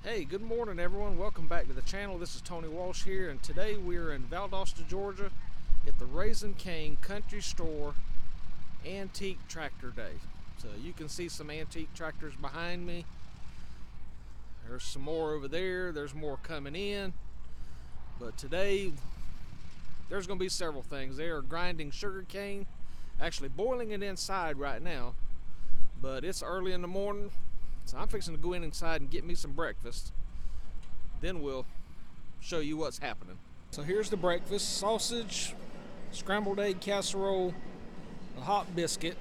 Hey, good morning everyone. Welcome back to the channel. This is Tony Walsh here, and today we're in Valdosta, Georgia at the Raisin Cane Country Store Antique Tractor Day. So you can see some antique tractors behind me. There's some more over there. There's more coming in. But today there's going to be several things. They are grinding sugar cane, actually boiling it inside right now. But it's early in the morning. So I'm fixing to go inside and get me some breakfast. Then we'll show you what's happening. So here's the breakfast: sausage, scrambled egg casserole, a hot biscuit.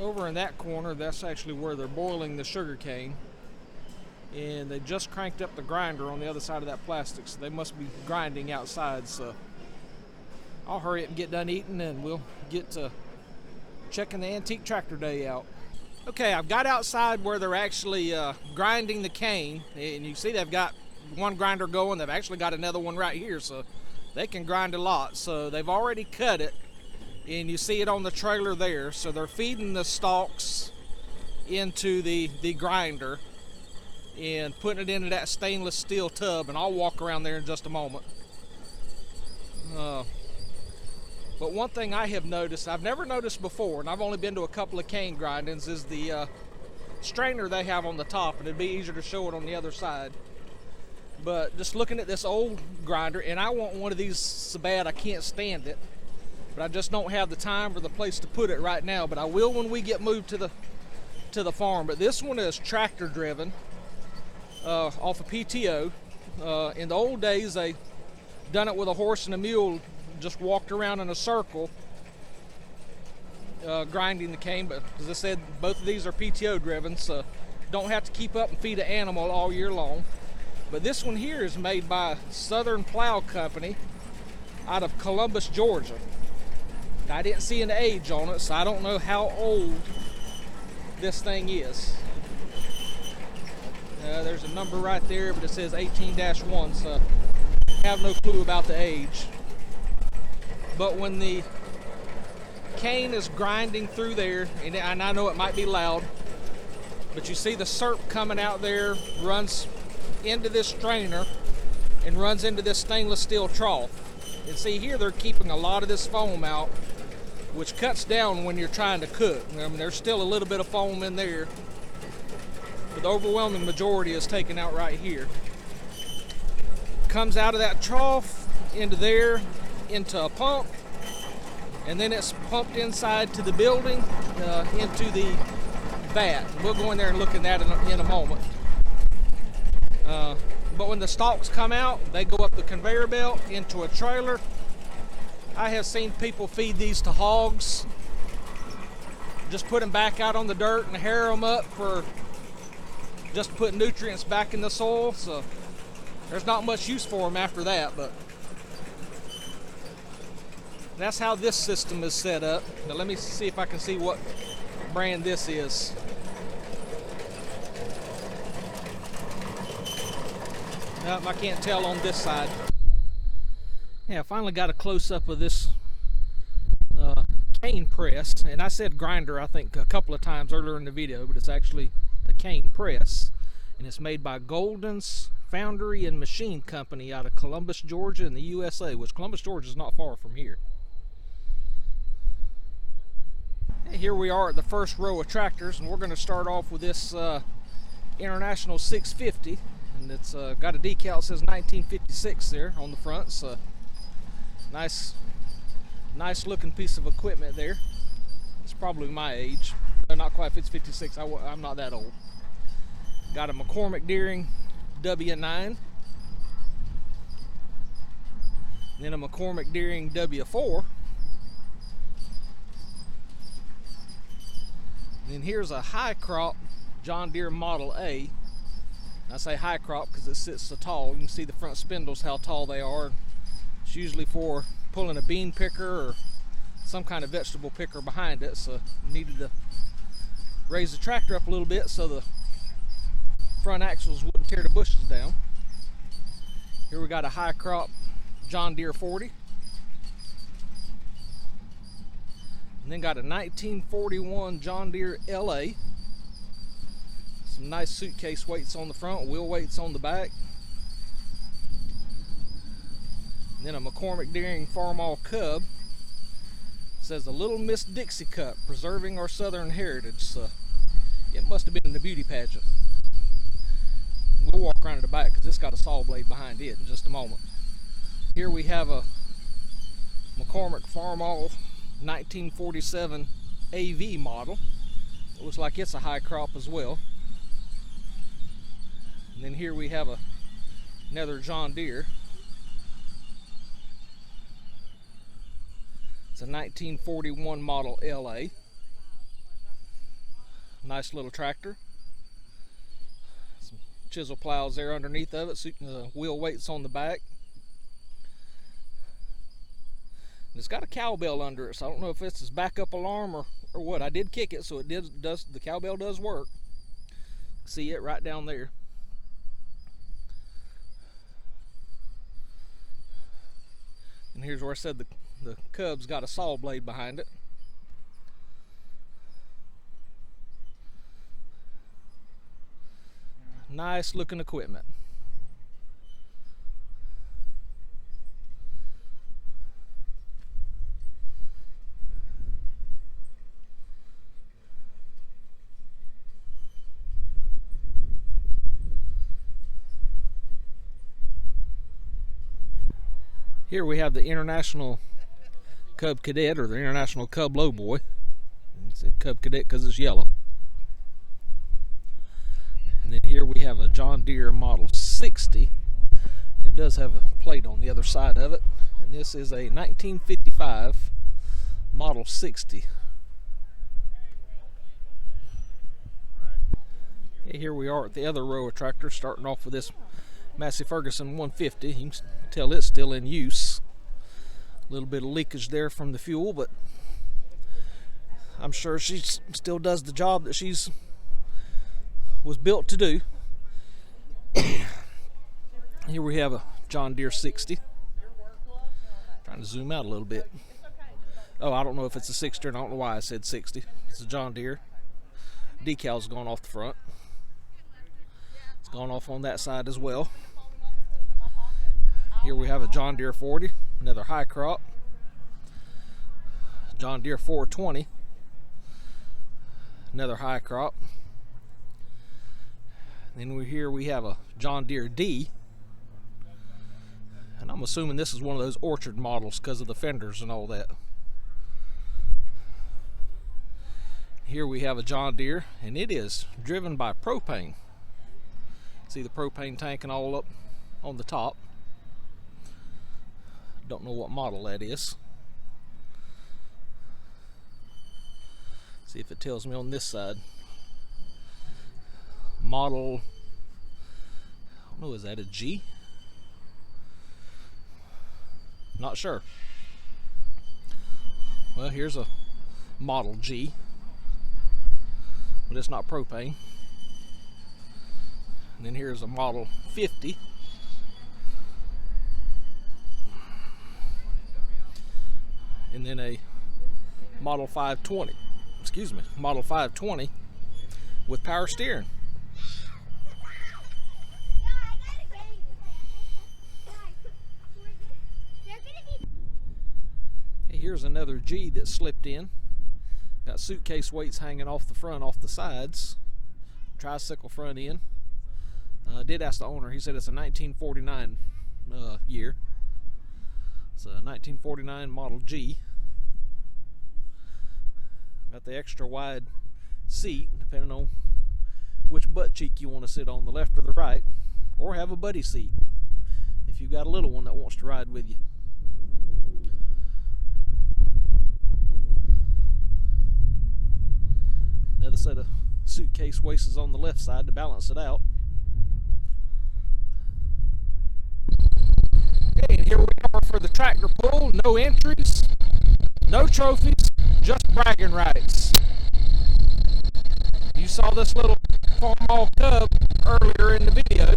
Over in that corner, that's actually where they're boiling the sugar cane. And they just cranked up the grinder on the other side of that plastic, so they must be grinding outside. So I'll hurry up and get done eating, and we'll get to checking the Antique Tractor Day out. Okay, I've got outside where they're actually grinding the cane, and you see they've got one grinder going. They've actually got another one right here, so they can grind a lot. So they've already cut it, and you see it on the trailer there. So they're feeding the stalks into the grinder and putting it into that stainless steel tub, and I'll walk around there in just a moment. But one thing I have noticed, I've never noticed before, and I've only been to a couple of cane grindings, is the strainer they have on the top, and it'd be easier to show it on the other side. But just looking at this old grinder, and I want one of these so bad I can't stand it, but I just don't have the time or the place to put it right now. But I will when we get moved to the farm. But this one is tractor driven, off of PTO. In the old days, they done it with a horse and a mule. Just walked around in a circle grinding the cane, but as I said, both of these are PTO driven, so don't have to keep up and feed an animal all year long. But this one here is made by Southern Plow Company out of Columbus, Georgia. I didn't see an age on it, so I don't know how old this thing is. There's a number right there, but it says 18-1, so I have no clue about the age. But when the cane is grinding through there, and I know it might be loud, but you see the syrup coming out there, runs into this strainer and runs into this stainless steel trough. And see here, they're keeping a lot of this foam out, which cuts down when you're trying to cook. I mean, there's still a little bit of foam in there, but the overwhelming majority is taken out right here. Comes out of that trough into there, into a pump, and then it's pumped inside to the building, into the vat. We'll go in there and look at that in a moment. But when the stalks come out, they go up the conveyor belt into a trailer. I have seen people feed these to hogs, just put them back out on the dirt and harrow them up for just to put nutrients back in the soil. So there's not much use for them after that, but that's how this system is set up. Now let me see if I can see what brand this is. Nope, I can't tell on this side. Yeah, I finally got a close-up of this cane press. And I said grinder, I think, a couple of times earlier in the video, but it's actually a cane press. And it's made by Golden's Foundry and Machine Company out of Columbus, Georgia in the USA, which Columbus, Georgia is not far from here. Here we are at the first row of tractors, and we're going to start off with this International 650, and it's got a decal that says 1956 there on the front. So nice looking piece of equipment there. It's probably my age. Not quite. If it's 56, I'm not that old. Got a Mccormic Dearing W9, then a Mccormic Dearing W4. And here's a high crop John Deere Model A. I say high crop because it sits so tall. You can see the front spindles, how tall they are. It's usually for pulling a bean picker or some kind of vegetable picker behind it. So needed to raise the tractor up a little bit so the front axles wouldn't tear the bushes down. Here we got a high crop John Deere 40. And then got a 1941 John Deere LA. Some nice suitcase weights on the front, wheel weights on the back. And then a McCormic Dearing Farmall Cub. It says a Little Miss Dixie Cup, preserving our Southern heritage. So it must have been in the beauty pageant. We'll walk around to the back because it's got a saw blade behind it in just a moment. Here we have a McCormic Farmall 1947 AV model. It looks like it's a high crop as well. And then here we have another John Deere. It's a 1941 model LA. Nice little tractor. Some chisel plows there underneath of it, wheel weights on the back. And it's got a cowbell under it, so I don't know if it's his backup alarm or what. I did kick it, so the cowbell does work. See it right down there. And here's where I said the Cub's got a saw blade behind it. Nice looking equipment. Here we have the International Cub Cadet, or the International Cub Lowboy. It's a Cub Cadet because it's yellow. And then here we have a John Deere Model 60. It does have a plate on the other side of it. And this is a 1955 Model 60. Okay, here we are at the other row of tractors, starting off with this Massey Ferguson 150. You can tell it's still in use. A little bit of leakage there from the fuel, but I'm sure she still does the job that was built to do. Here we have a John Deere 60. Trying to zoom out a little bit. Oh, I don't know if it's a 60 or not. I don't know why I said 60. It's a John Deere. Decal's gone off the front. It's gone off on that side as well. Here we have a John Deere 40, another high crop. John Deere 420, another high crop. Then here we have a John Deere D, and I'm assuming this is one of those orchard models because of the fenders and all that. Here we have a John Deere, and it is driven by propane. See the propane tank and all up on the top. Don't know what model that is. See if it tells me on this side. Model, I don't know, is that a G? Not sure. Well, here's a Model G, but it's not propane. And then here's a Model 50. And then a Model 520, Model 520 with power steering. Hey, here's another G that slipped in. Got suitcase weights hanging off the front, off the sides. Tricycle front end. I did ask the owner. He said it's a 1949 year. It's a 1949 Model G. Got the extra wide seat, depending on which butt cheek you want to sit on, the left or the right, or have a buddy seat if you've got a little one that wants to ride with you. Another set of suitcase waisters on the left side to balance it out. Okay, and here we are for the tractor pull. No entries, no trophies, just bragging rights. You saw this little Farmall Cub earlier in the video.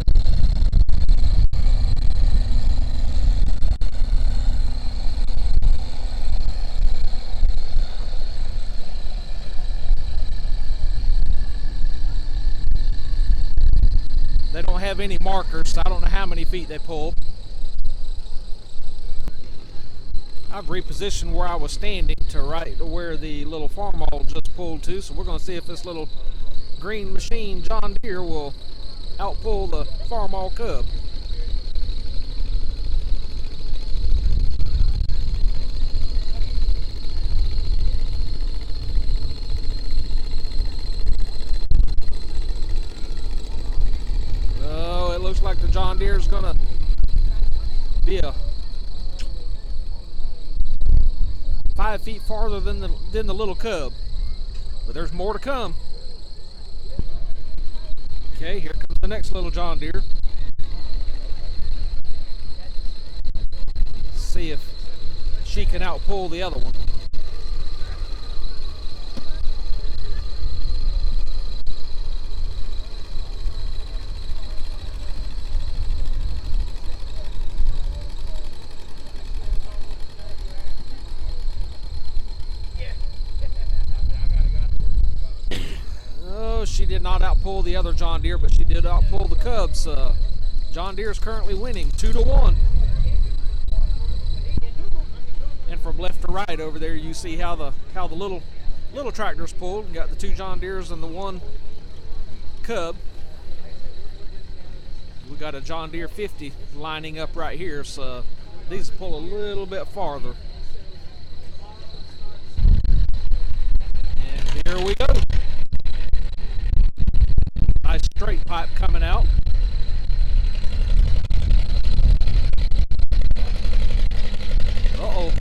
don't have any markers, so I don't know how many feet they pull. I've repositioned where I was standing to right to where the little farmall just pulled to, so we're going to see if this little green machine John Deere will outpull the farmall cub. Oh, it looks like the John Deere is going to be a 5 feet farther than the little cub, but there's more to come. Okay, here comes the next little John Deere. See if she can outpull the other one. She did not outpull the other John Deere, but she did outpull the cubs. John Deere is currently winning 2-1. And from left to right over there, you see how the little tractor's pulled. You got the 2 John Deeres and the 1 cub. We got a John Deere 50 lining up right here, so these pull a little bit farther. And here we go. Nice straight pipe coming out. Uh-oh.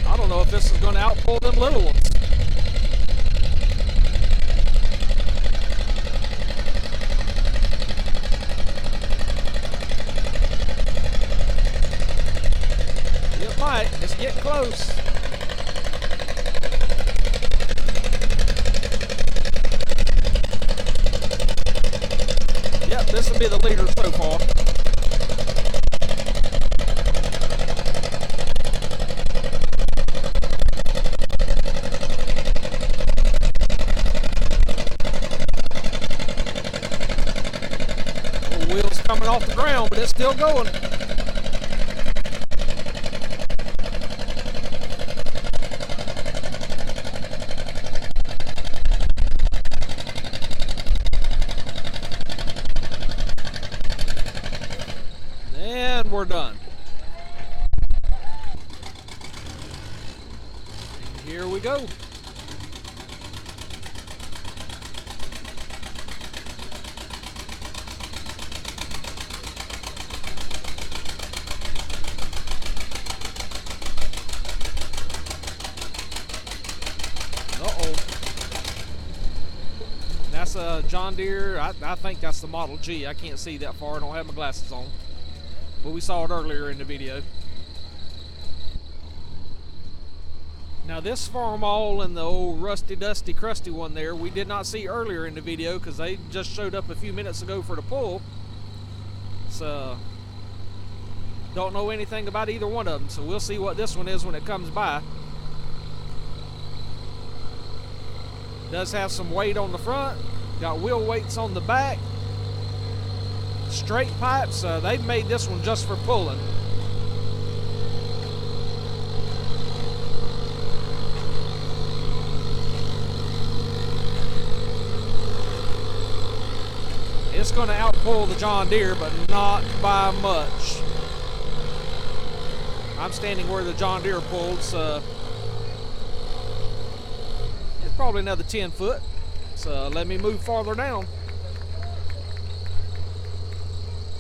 I don't know if this is going to outpull them little ones. It might. It's getting close. Yep, this will be the leader so far. The wheel's coming off the ground, but it's still going. We're done. And here we go. Uh-oh. That's a John Deere. I think that's the Model G. I can't see that far. I don't have my glasses on. But we saw it earlier in the video. Now this farmall and the old rusty dusty crusty one there we did not see earlier in the video because they just showed up a few minutes ago for the pull. So don't know anything about either one of them, so we'll see what this one is when it comes by. Does have some weight on the front, got wheel weights on the back. Straight pipes, they've made this one just for pulling. It's going to outpull the John Deere, but not by much. I'm standing where the John Deere pulled, so it's probably another 10 foot. So let me move farther down.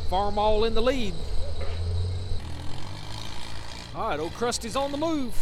Farmall in the lead. All right, old Krusty's on the move.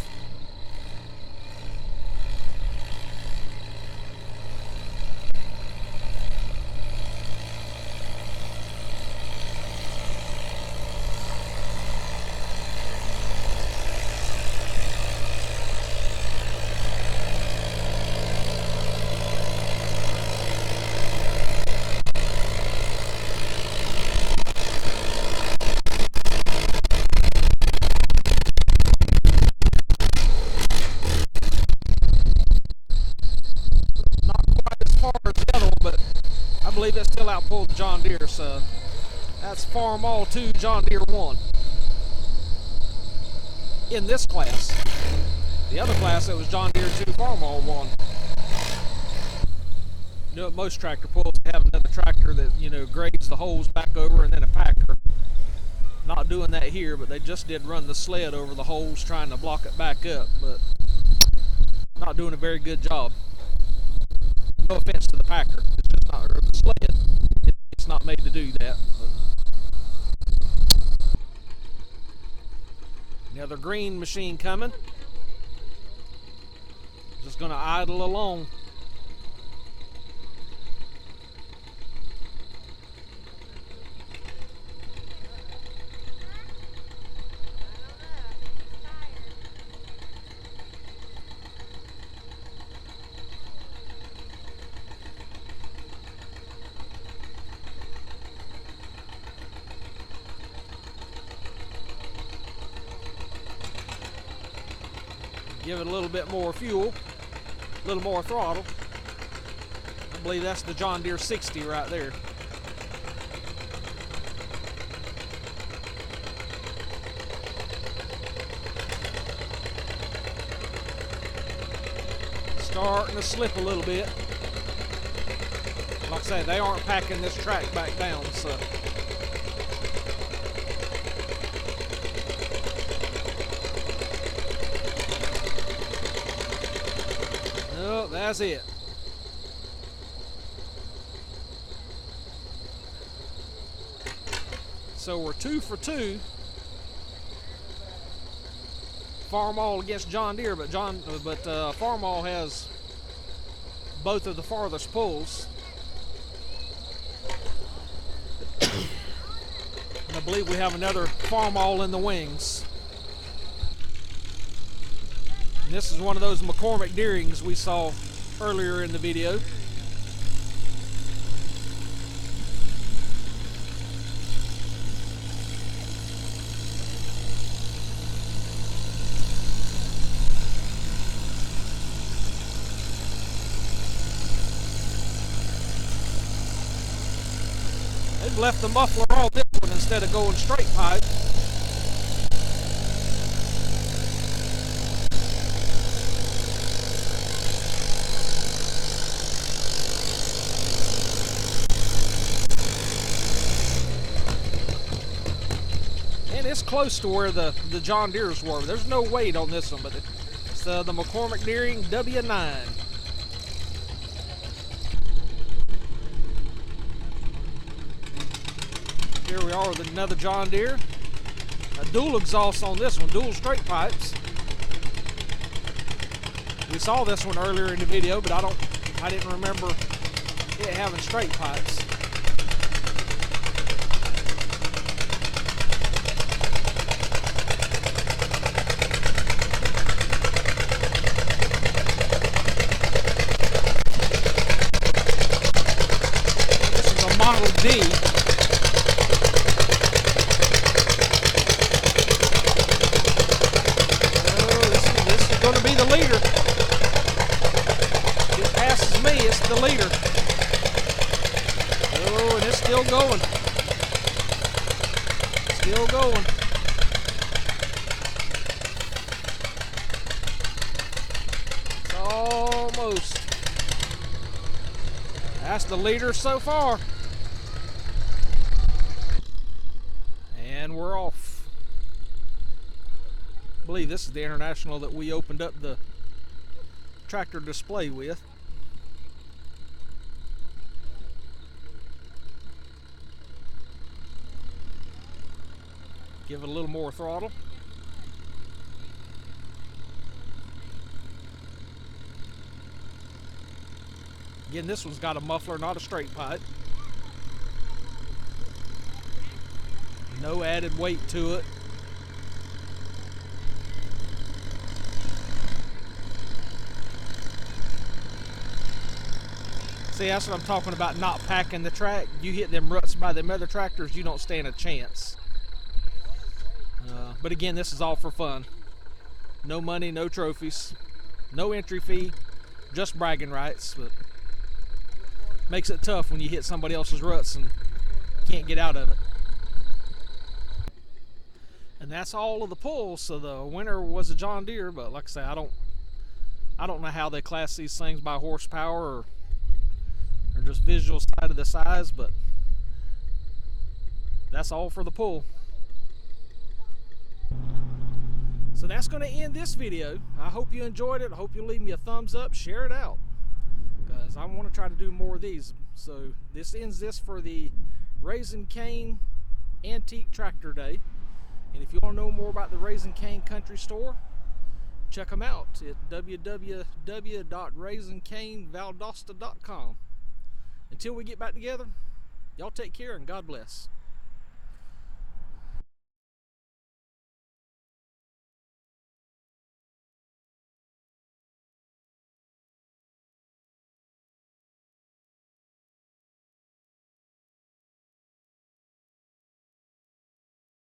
still outpulled the John Deere, so that's Farmall 2, John Deere 1. In this class. The other class, it was John Deere 2, Farmall 1. You know, at most tractor pulls, they have another tractor that, you know, grades the holes back over and then a packer. Not doing that here, but they just did run the sled over the holes trying to block it back up, but not doing a very good job. No offense to the packer, it's just not, or the sled, it's not made to do that. Another green machine coming. Just going to idle along. Give it a little bit more fuel, a little more throttle. I believe that's the John Deere 60 right there. Starting to slip a little bit. Like I say, they aren't packing this track back down, so. Oh, that's it. So we're 2 for 2. Farmall against John Deere, but Farmall has both of the farthest pulls. And I believe we have another Farmall in the wings. And this is one of those McCormic Dearings we saw earlier in the video. They've left the muffler on this one instead of going straight pipe. It's close to where the John Deere's were. There's no weight on this one, but it's the McCormic Dearing W9. Here we are with another John Deere. A dual exhaust on this one, dual straight pipes. We saw this one earlier in the video, but I didn't remember it having straight pipes. Model D. Oh, this is going to be the leader. If it passes me, it's the leader. Oh, and it's still going. Still going. It's almost. That's the leader so far. And we're off. I believe this is the International that we opened up the tractor display with. Give it a little more throttle. Again, this one's got a muffler, not a straight pipe. No added weight to it. See, that's what I'm talking about, not packing the track. You hit them ruts by them other tractors, you don't stand a chance. But again, this is all for fun. No money, no trophies, no entry fee, just bragging rights. But makes it tough when you hit somebody else's ruts and can't get out of it. And that's all of the pulls. So the winner was a John Deere, but like I say, I don't know how they class these things by horsepower or just visual side of the size, but that's all for the pull. So that's going to end this video. I hope you enjoyed it. I hope you'll leave me a thumbs up, share it out, because I want to try to do more of these. So this ends this for the Raisin Cane Antique Tractor Day. And if you want to know more about the Raisin Cane Country Store, check them out at www.raisincanevaldosta.com. Until we get back together, y'all take care and God bless.